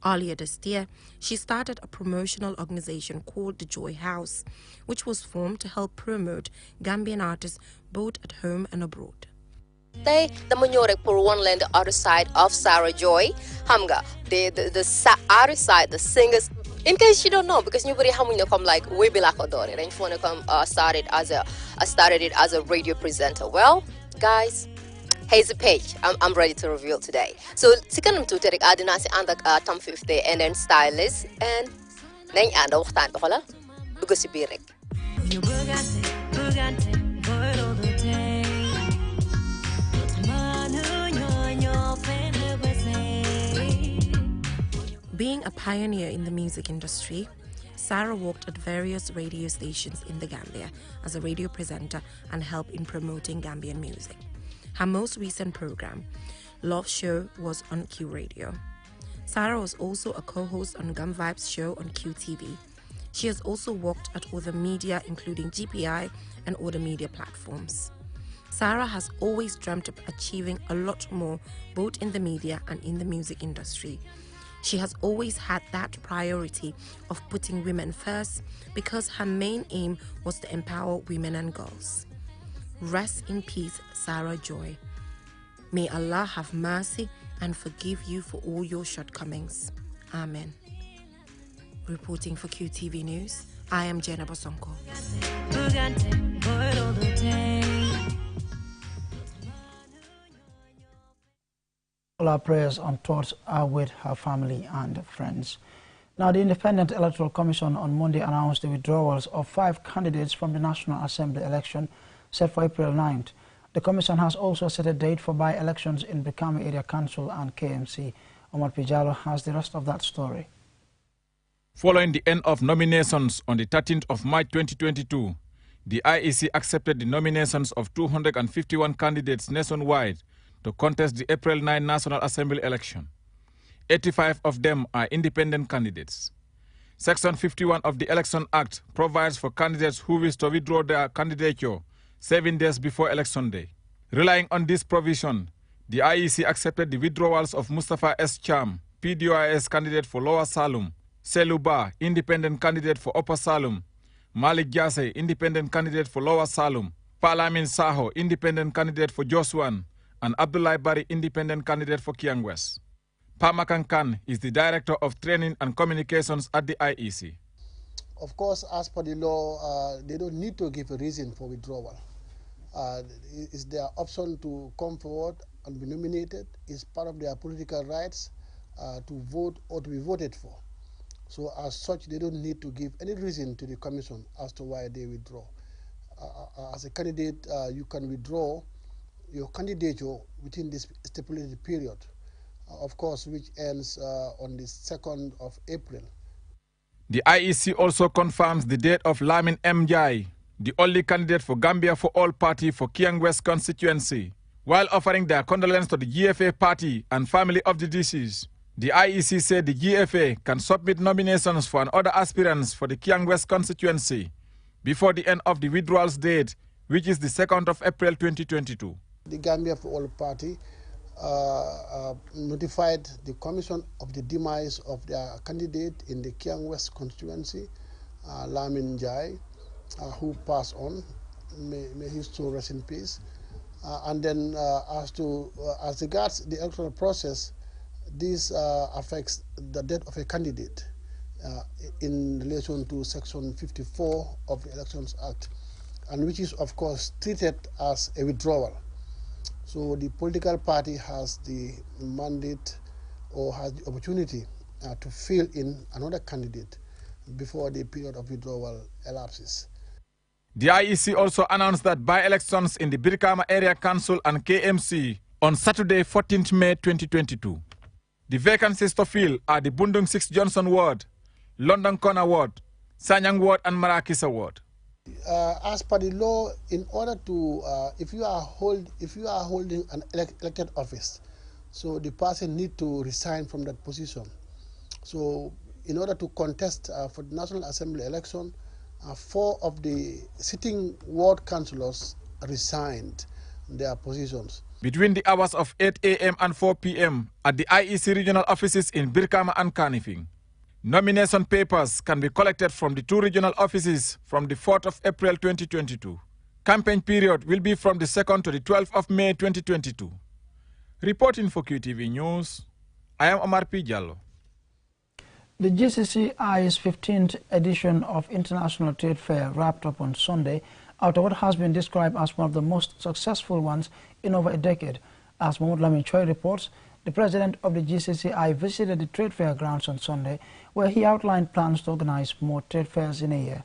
Earlier this year, she started a promotional organization called the Joy House, which was formed to help promote Gambian artists both at home and abroad. They the manyorek for one land the other side of Sarah Joy. Hamga, the other side, the singers. In case you don't know, because nobody how come like we be like Odore, and if you come started it as a radio presenter. Well, guys. Here's the page I'm ready to reveal today. So, sikanam to take adinasi and Tom 50 and then stylist and then and waxtaan ko la dugg ci biir rek. Being a pioneer in the music industry, Sarah worked at various radio stations in the Gambia as a radio presenter and helped in promoting Gambian music. Her most recent program, Love Show, was on Q Radio. Sarah was also a co-host on Gum Vibes show on QTV. She has also worked at other media, including GPI and other media platforms. Sarah has always dreamt of achieving a lot more, both in the media and in the music industry. She has always had that priority of putting women first because her main aim was to empower women and girls. Rest in peace, Sarah Joy. May Allah have mercy and forgive you for all your shortcomings. Amen. Reporting for QTV News, I am Jenna Bosonko. All our prayers and thoughts are with her family and friends. Now, the Independent Electoral Commission on Monday announced the withdrawals of 5 candidates from the National Assembly election set for April 9th. The Commission has also set a date for by-elections in Brikama Area Council and KMC. Omar Pijalo has the rest of that story. Following the end of nominations on the 13th of March 2022, the IEC accepted the nominations of 251 candidates nationwide to contest the April 9 National Assembly election. 85 of them are independent candidates. Section 51 of the Election Act provides for candidates who wish to withdraw their candidature 7 days before election day. Relying on this provision, the IEC accepted the withdrawals of Mustafa S. Cham, PDOIS candidate for Lower Salum, Seluba, independent candidate for Upper Salum, Malik Jase, independent candidate for Lower Salum, Palamin Saho, independent candidate for Josuan, and Abdullah Bari, independent candidate for Kiang West. Pamakan Khan is the Director of Training and Communications at the IEC. Of course, as per the law, they don't need to give a reason for withdrawal. It's their option to come forward and be nominated. It's part of their political rights to vote or to be voted for. So as such, they don't need to give any reason to the Commission as to why they withdraw. As a candidate, you can withdraw your candidature within this stipulated period, of course, which ends on the 2nd of April. The IEC also confirms the date of Lamin M. Jai, the only candidate for Gambia for All Party for Kiang West constituency. While offering their condolence to the GFA party and family of the deceased, the IEC said the GFA can submit nominations for other aspirants for the Kiang West constituency before the end of the withdrawals date, which is the 2nd of April 2022. The Gambia for All Party notified the Commission of the demise of their candidate in the Kiang West constituency, Lamin Jai, who passed on. May his soul rest in peace. And then as regards the electoral process, this affects the death of a candidate in relation to Section 54 of the Elections Act, and which is, of course, treated as a withdrawal. So the political party has the mandate or has the opportunity to fill in another candidate before the period of withdrawal elapses. The IEC also announced that by-elections in the Brikama Area Council and KMC on Saturday, 14th May 2022. The vacancies to fill are the Bundung 6 Johnson Ward, London Corner Ward, Sanyang Ward and Marakisa Ward. As per the law, in order to, if you are holding an elected office, so the person need to resign from that position. So in order to contest for the National Assembly election, 4 of the sitting ward councillors resigned, their positions. Between the hours of 8 a.m. and 4 p.m. at the IEC regional offices in Birkama and Kanifing, nomination papers can be collected from the 2 regional offices from the 4th of April 2022. Campaign period will be from the 2nd to the 12th of May 2022. Reporting for QTV News, I am Omar P. Jallo. The GCCI's 15th edition of International Trade Fair wrapped up on Sunday after what has been described as one of the most successful ones in over a decade. As Mahmoud Lamin Choi reports, the president of the GCCI visited the trade fair grounds on Sunday, where he outlined plans to organize more trade fairs in a year.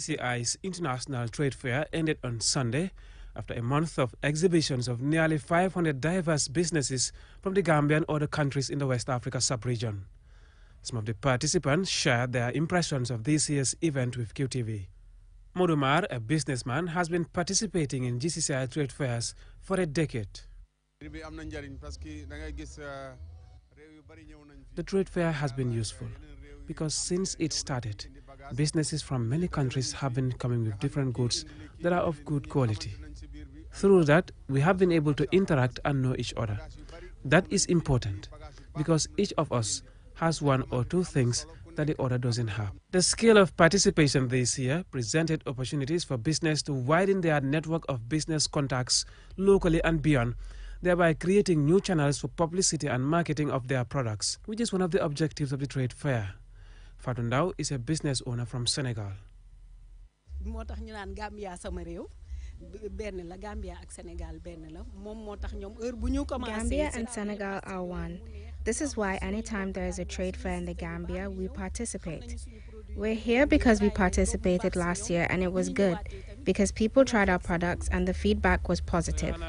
GCCI's International Trade Fair ended on Sunday after a month of exhibitions of nearly 500 diverse businesses from the Gambia and other countries in the West Africa sub-region. Some of the participants shared their impressions of this year's event with QTV. Modumar, a businessman, has been participating in GCCI trade fairs for a decade. The trade fair has been useful because since it started, businesses from many countries have been coming with different goods that are of good quality. Through that, we have been able to interact and know each other. That is important because each of us has one or two things that the other doesn't have. The scale of participation this year presented opportunities for business to widen their network of business contacts locally and beyond, thereby creating new channels for publicity and marketing of their products, which is one of the objectives of the trade fair. Fatou Ndaw is a business owner from Senegal. Gambia and Senegal are one. This is why anytime there is a trade fair in the Gambia, we participate. We're here because we participated last year and it was good, because people tried our products and the feedback was positive.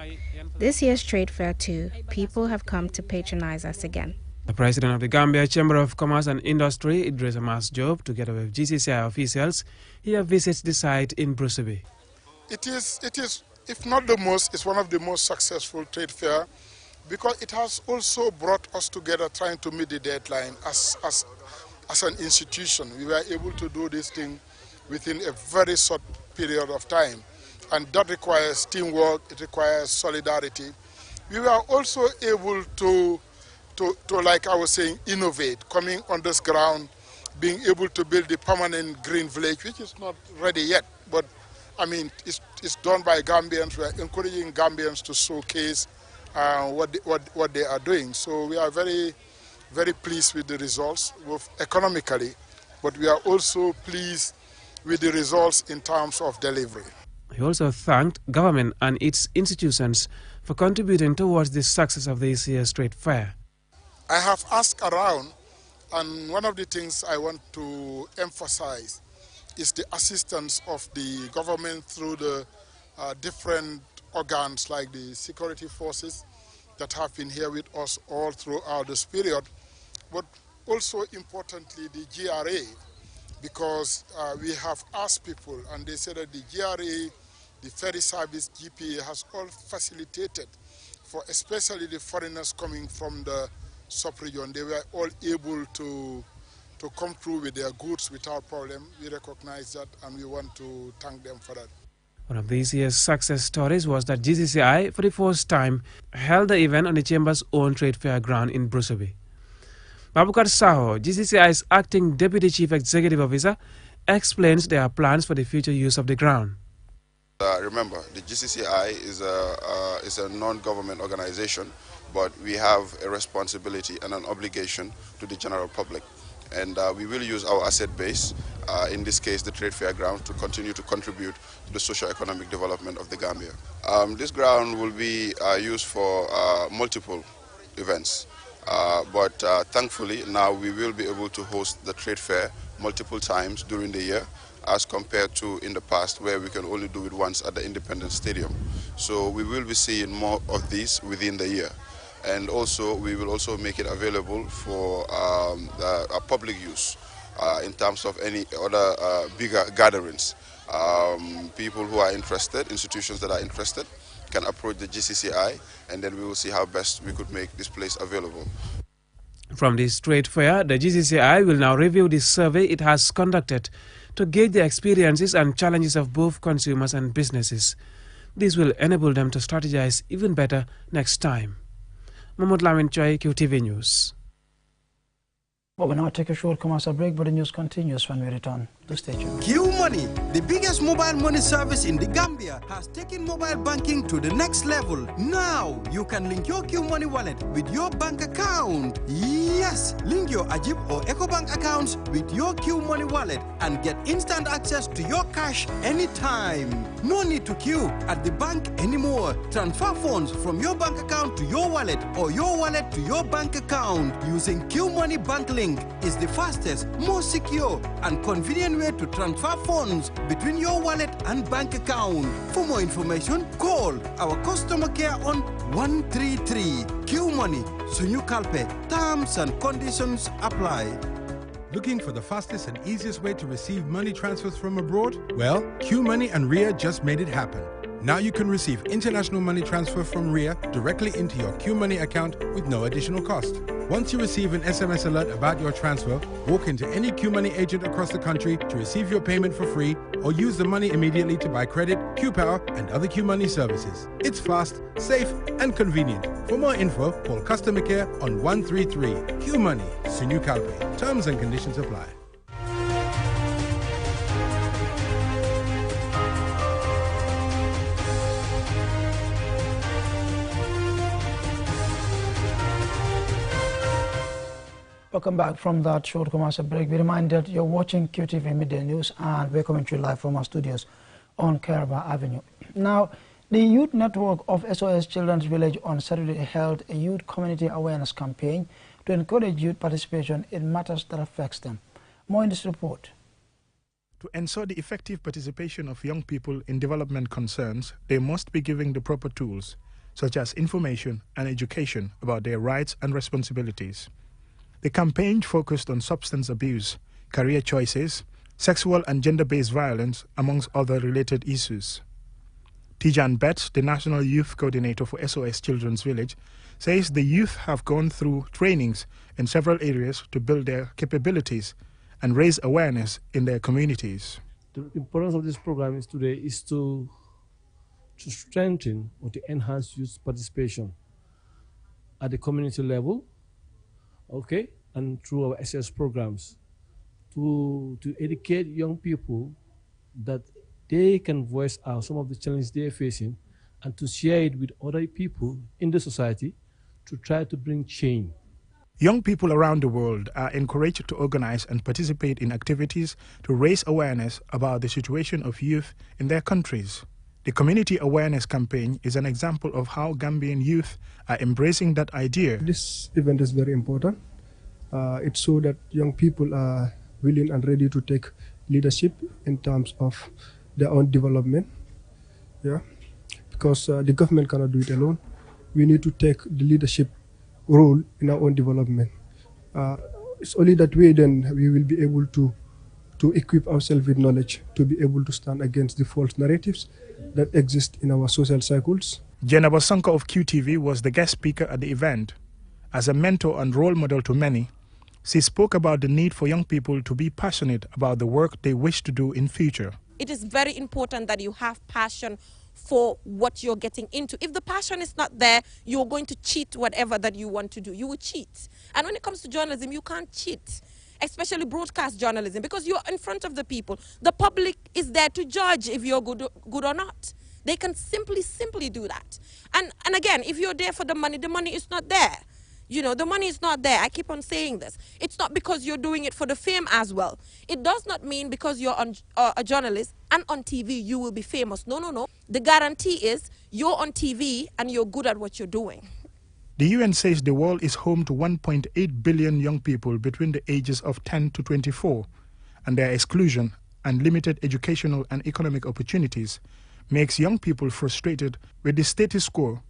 This year's trade fair too, people have come to patronize us again. The president of the Gambia Chamber of Commerce and Industry, Idrissa Mas Job, together with GCCI officials, here visits the site in Bruceby. It is, if not the most, it's one of the most successful trade fair because it has also brought us together trying to meet the deadline as an institution. We were able to do this thing within a very short period of time, and that requires teamwork, it requires solidarity. We were also able to like I was saying, innovate, coming on this ground, being able to build the permanent green village, which is not ready yet, but I mean, it's done by Gambians. We are encouraging Gambians to showcase what they are doing. So we are very, very pleased with the results, both economically, but we are also pleased with the results in terms of delivery. He also thanked government and its institutions for contributing towards the success of this year's trade fair. I have asked around, and one of the things I want to emphasize is the assistance of the government through the different organs like the security forces that have been here with us all throughout this period, but also importantly the GRA, because we have asked people and they said that the GRA, the ferry service, GPA has all facilitated for especially the foreigners coming from the sub-region. They were all able to come through with their goods without problem. We recognize that and we want to thank them for that. One of this year's success stories was that GCCI, for the first time, held the event on the Chamber's own trade fair ground in Bruceby. Babukar Saho, GCCI's acting Deputy Chief Executive Officer, explains their plans for the future use of the ground. Remember, the GCCI is a non-government organization, but we have a responsibility and an obligation to the general public. And we will use our asset base, in this case the trade fair ground, to continue to contribute to the socio-economic development of the Gambia. This ground will be used for multiple events, but thankfully now we will be able to host the trade fair multiple times during the year as compared to in the past where we can only do it once at the Independence Stadium. So we will be seeing more of these within the year. And also, we will also make it available for public use in terms of any other bigger gatherings. People who are interested, institutions that are interested, can approach the GCCI, and then we will see how best we could make this place available. From this trade fair, the GCCI will now review the survey it has conducted to gauge the experiences and challenges of both consumers and businesses. This will enable them to strategize even better next time. Mahmoud Lamin Choi, QTV News. Well, we'll now take a short commercial break, but the news continues when we return. To stay tuned. Q Money, the biggest mobile money service in the Gambia, has taken mobile banking to the next level. Now, you can link your Q Money wallet with your bank account. Yes, link your Ajib or EcoBank accounts with your Q Money wallet and get instant access to your cash anytime. No need to queue at the bank anymore. Transfer funds from your bank account to your wallet or your wallet to your bank account using Q Money Bank Link is the fastest, most secure, and convenient way to transfer funds between your wallet and bank account. For more information, call our customer care on 133. Q Money, Sunyu Kalpe. Terms and conditions apply. Looking for the fastest and easiest way to receive money transfers from abroad? Well, Q Money and RIA just made it happen. Now you can receive international money transfer from RIA directly into your Q Money account with no additional cost. Once you receive an SMS alert about your transfer, walk into any Q Money agent across the country to receive your payment for free, or use the money immediately to buy credit, Q Power, and other Q Money services. It's fast, safe, and convenient. For more info, call customer care on 133. Q Money, Sunyu Kalpe. Terms and conditions apply. Welcome back from that short commercial break. Be reminded you're watching QTV Midday News and we're coming to you live from our studios on Caraba Avenue. Now, the Youth Network of SOS Children's Village on Saturday held a youth community awareness campaign to encourage youth participation in matters that affects them. More in this report. To ensure the effective participation of young people in development concerns, they must be given the proper tools, such as information and education about their rights and responsibilities. The campaign focused on substance abuse, career choices, sexual and gender-based violence, amongst other related issues. Tijan Betts, the National Youth Coordinator for SOS Children's Village, says the youth have gone through trainings in several areas to build their capabilities and raise awareness in their communities. The importance of this program today is to strengthen or to enhance youth participation at the community level, okay, and through our SS programs to educate young people that they can voice out some of the challenges they are facing and to share it with other people in the society to try to bring change. Young people around the world are encouraged to organize and participate in activities to raise awareness about the situation of youth in their countries. The Community Awareness Campaign is an example of how Gambian youth are embracing that idea. This event is very important. It shows that young people are willing and ready to take leadership in terms of their own development. Yeah, because the government cannot do it alone. We need to take the leadership role in our own development. It's only that way then we will be able to equip ourselves with knowledge to be able to stand against the false narratives that exist in our social cycles. Jenaba Sanko of QTV was the guest speaker at the event. As a mentor and role model to many, she spoke about the need for young people to be passionate about the work they wish to do in future. It is very important that you have passion for what you're getting into. If the passion is not there, you're going to cheat whatever that you want to do. You will cheat. And when it comes to journalism, you can't cheat, especially broadcast journalism, because you're in front of the people. The public is there to judge if you're good or not. They can simply do that. And again, if you're there for the money is not there. You know, the money is not there. I keep on saying this. It's not because you're doing it for the fame as well. It does not mean because you're a journalist and on TV you will be famous. No. The guarantee is you're on TV and you're good at what you're doing. The UN says the world is home to 1.8 billion young people between the ages of 10 to 24, and their exclusion and limited educational and economic opportunities makes young people frustrated with the status quo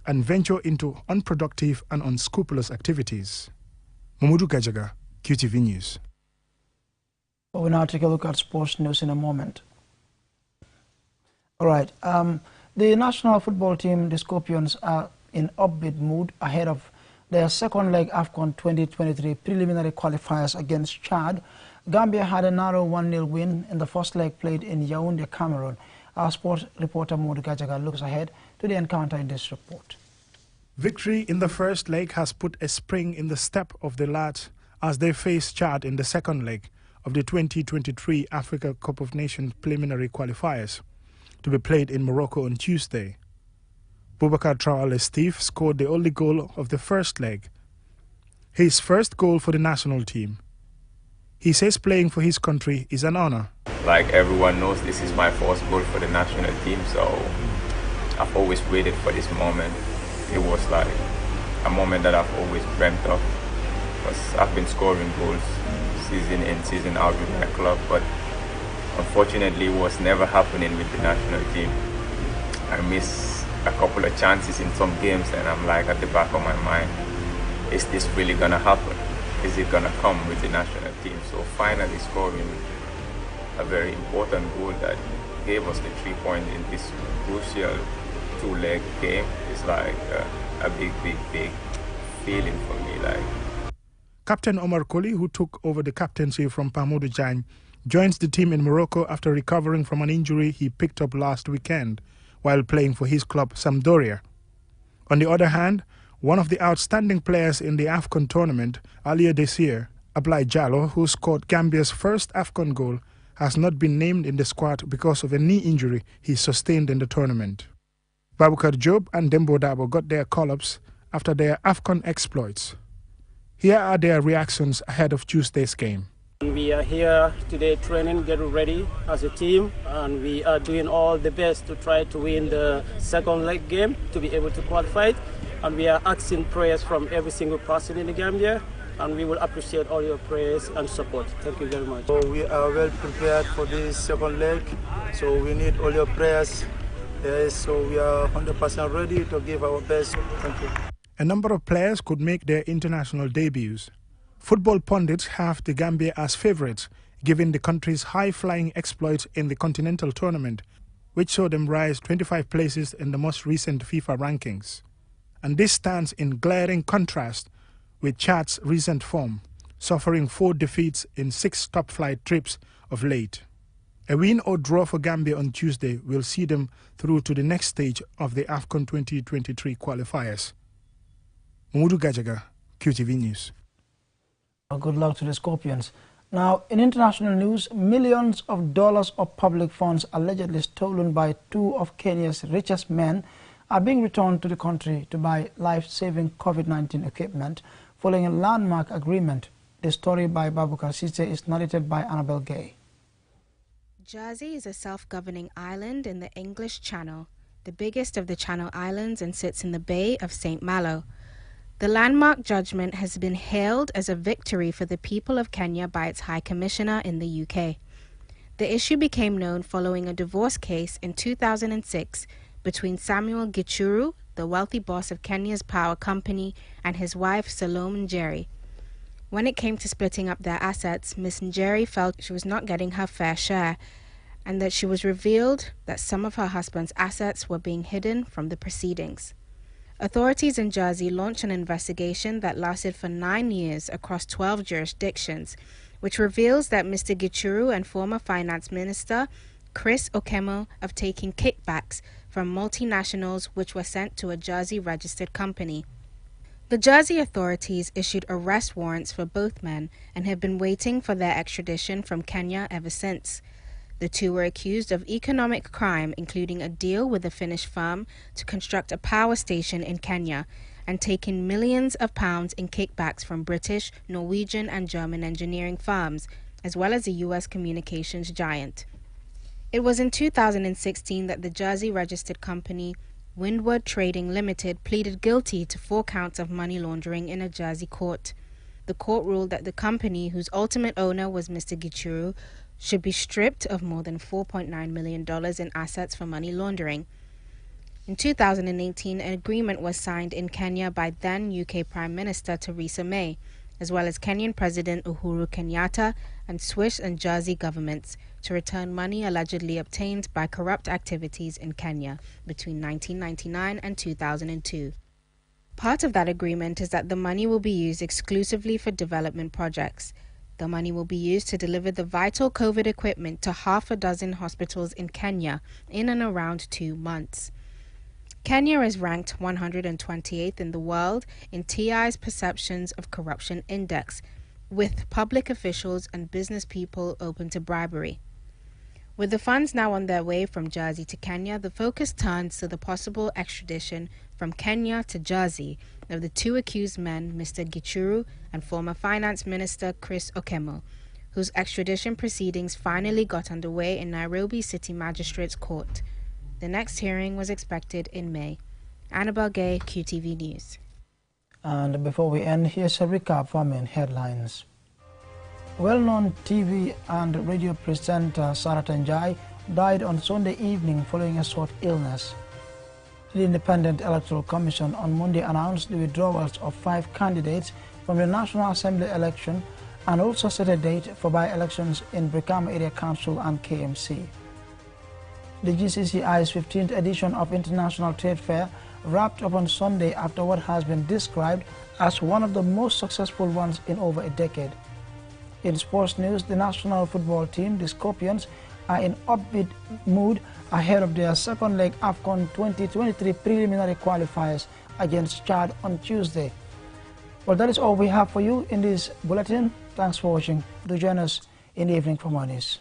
and venture into unproductive and unscrupulous activities. Mamudu Gajaga, QTV News. Well, we'll now take a look at sports news in a moment. All right. The national football team, the Scorpions, are in upbeat mood ahead of their second leg AFCON 2023 preliminary qualifiers against Chad. Gambia had a narrow 1-0 win in the first leg played in Yaoundé, Cameroon. Our sports reporter Modu Gajaga looks ahead to the encounter in this report. Victory in the first leg has put a spring in the step of the lads as they face Chad in the second leg of the 2023 Africa Cup of Nations preliminary qualifiers to be played in Morocco on Tuesday. Boubacar Traoré Steve scored the only goal of the first leg, his first goal for the national team. He says playing for his country is an honor. Like everyone knows, this is my first goal for the national team, so I've always waited for this moment. It was like a moment that I've always dreamt of, because I've been scoring goals season in, season out with my club, but unfortunately it was never happening with the national team. I missed a couple of chances in some games, and I'm like at the back of my mind, is this really gonna happen? Is it gonna come with the national team? So finally scoring a very important goal that gave us the 3 points in this crucial two-leg game is like a big feeling for me. Like Captain Omar Koli, who took over the captaincy from Pamoudou Diagne, joins the team in Morocco after recovering from an injury he picked up last weekend while playing for his club Sampdoria. On the other hand, one of the outstanding players in the AFCON tournament earlier this year, Ablai Jallow, who scored Gambia's first AFCON goal, has not been named in the squad because of a knee injury he sustained in the tournament. Babukar Job and Dembo Dabo got their call-ups after their AFCON exploits. Here are their reactions ahead of Tuesday's game. We are here today training, getting ready as a team, and we are doing all the best to try to win the second leg game to be able to qualify. And we are asking prayers from every single person in the Gambia, and we will appreciate all your prayers and support. Thank you very much. So we are well prepared for this second leg, so we need all your prayers. So we are 100% ready to give our best. Thank you. A number of players could make their international debuts. Football pundits have the Gambia as favourites, given the country's high-flying exploits in the continental tournament, which saw them rise 25 places in the most recent FIFA rankings. And this stands in glaring contrast with Chad's recent form, suffering 4 defeats in 6 top-flight trips of late. A win or draw for Gambia on Tuesday will see them through to the next stage of the AFCON 2023 qualifiers. Mudu Gajaga, QTV News. Good luck to the Scorpions. Now, in international news, millions of dollars of public funds allegedly stolen by 2 of Kenya's richest men are being returned to the country to buy life-saving COVID-19 equipment following a landmark agreement. The story by Babukar Sise is narrated by Annabel Gay. Jersey is a self-governing island in the English Channel, the biggest of the Channel Islands, and sits in the Bay of St. Malo. The landmark judgment has been hailed as a victory for the people of Kenya by its High Commissioner in the UK. The issue became known following a divorce case in 2006 between Samuel Gichuru, the wealthy boss of Kenya's power company, and his wife Salome Njeri. When it came to splitting up their assets, Ms. Njeri felt she was not getting her fair share, and that she was revealed that some of her husband's assets were being hidden from the proceedings. Authorities in Jersey launched an investigation that lasted for 9 years across 12 jurisdictions, which reveals that Mr. Gichuru and former Finance Minister Chris Okemo have taken kickbacks from multinationals which were sent to a Jersey-registered company. The Jersey authorities issued arrest warrants for both men and have been waiting for their extradition from Kenya ever since. The 2 were accused of economic crime, including a deal with a Finnish firm to construct a power station in Kenya and taking millions of pounds in kickbacks from British, Norwegian and German engineering firms, as well as a U.S. communications giant. It was in 2016 that the Jersey-registered company Windward Trading Limited pleaded guilty to 4 counts of money laundering in a Jersey court. The court ruled that the company, whose ultimate owner was Mr. Gichuru, should be stripped of more than $4.9 million in assets for money laundering. In 2018, an agreement was signed in Kenya by then UK Prime Minister Theresa May, as well as Kenyan President Uhuru Kenyatta and Swiss and Jersey governments to return money allegedly obtained by corrupt activities in Kenya between 1999 and 2002. Part of that agreement is that the money will be used exclusively for development projects. The money will be used to deliver the vital COVID equipment to half a dozen hospitals in Kenya in and around 2 months. Kenya is ranked 128th in the world in TI's Perceptions of Corruption Index, with public officials and business people open to bribery. With the funds now on their way from Jersey to Kenya, the focus turns to the possible extradition from Kenya to Jersey of the two accused men, Mr. Gichuru and former Finance Minister Chris Okemo, whose extradition proceedings finally got underway in Nairobi City Magistrates Court. The next hearing was expected in May. Annabelle Gay, QTV News. And before we end, here's a recap for main headlines. Well-known TV and radio presenter Sarah Tanjai died on Sunday evening following a short illness. The Independent Electoral Commission on Monday announced the withdrawals of 5 candidates from the National Assembly election and also set a date for by-elections in Brikama Area Council and KMC. The GCCI's 15th edition of International Trade Fair wrapped up on Sunday after what has been described as one of the most successful ones in over a decade. In sports news, the national football team, the Scorpions, are in upbeat mood ahead of their second leg AFCON 2023 preliminary qualifiers against Chad on Tuesday. Well, that is all we have for you in this bulletin. Thanks for watching. Do join us in the evening for more news.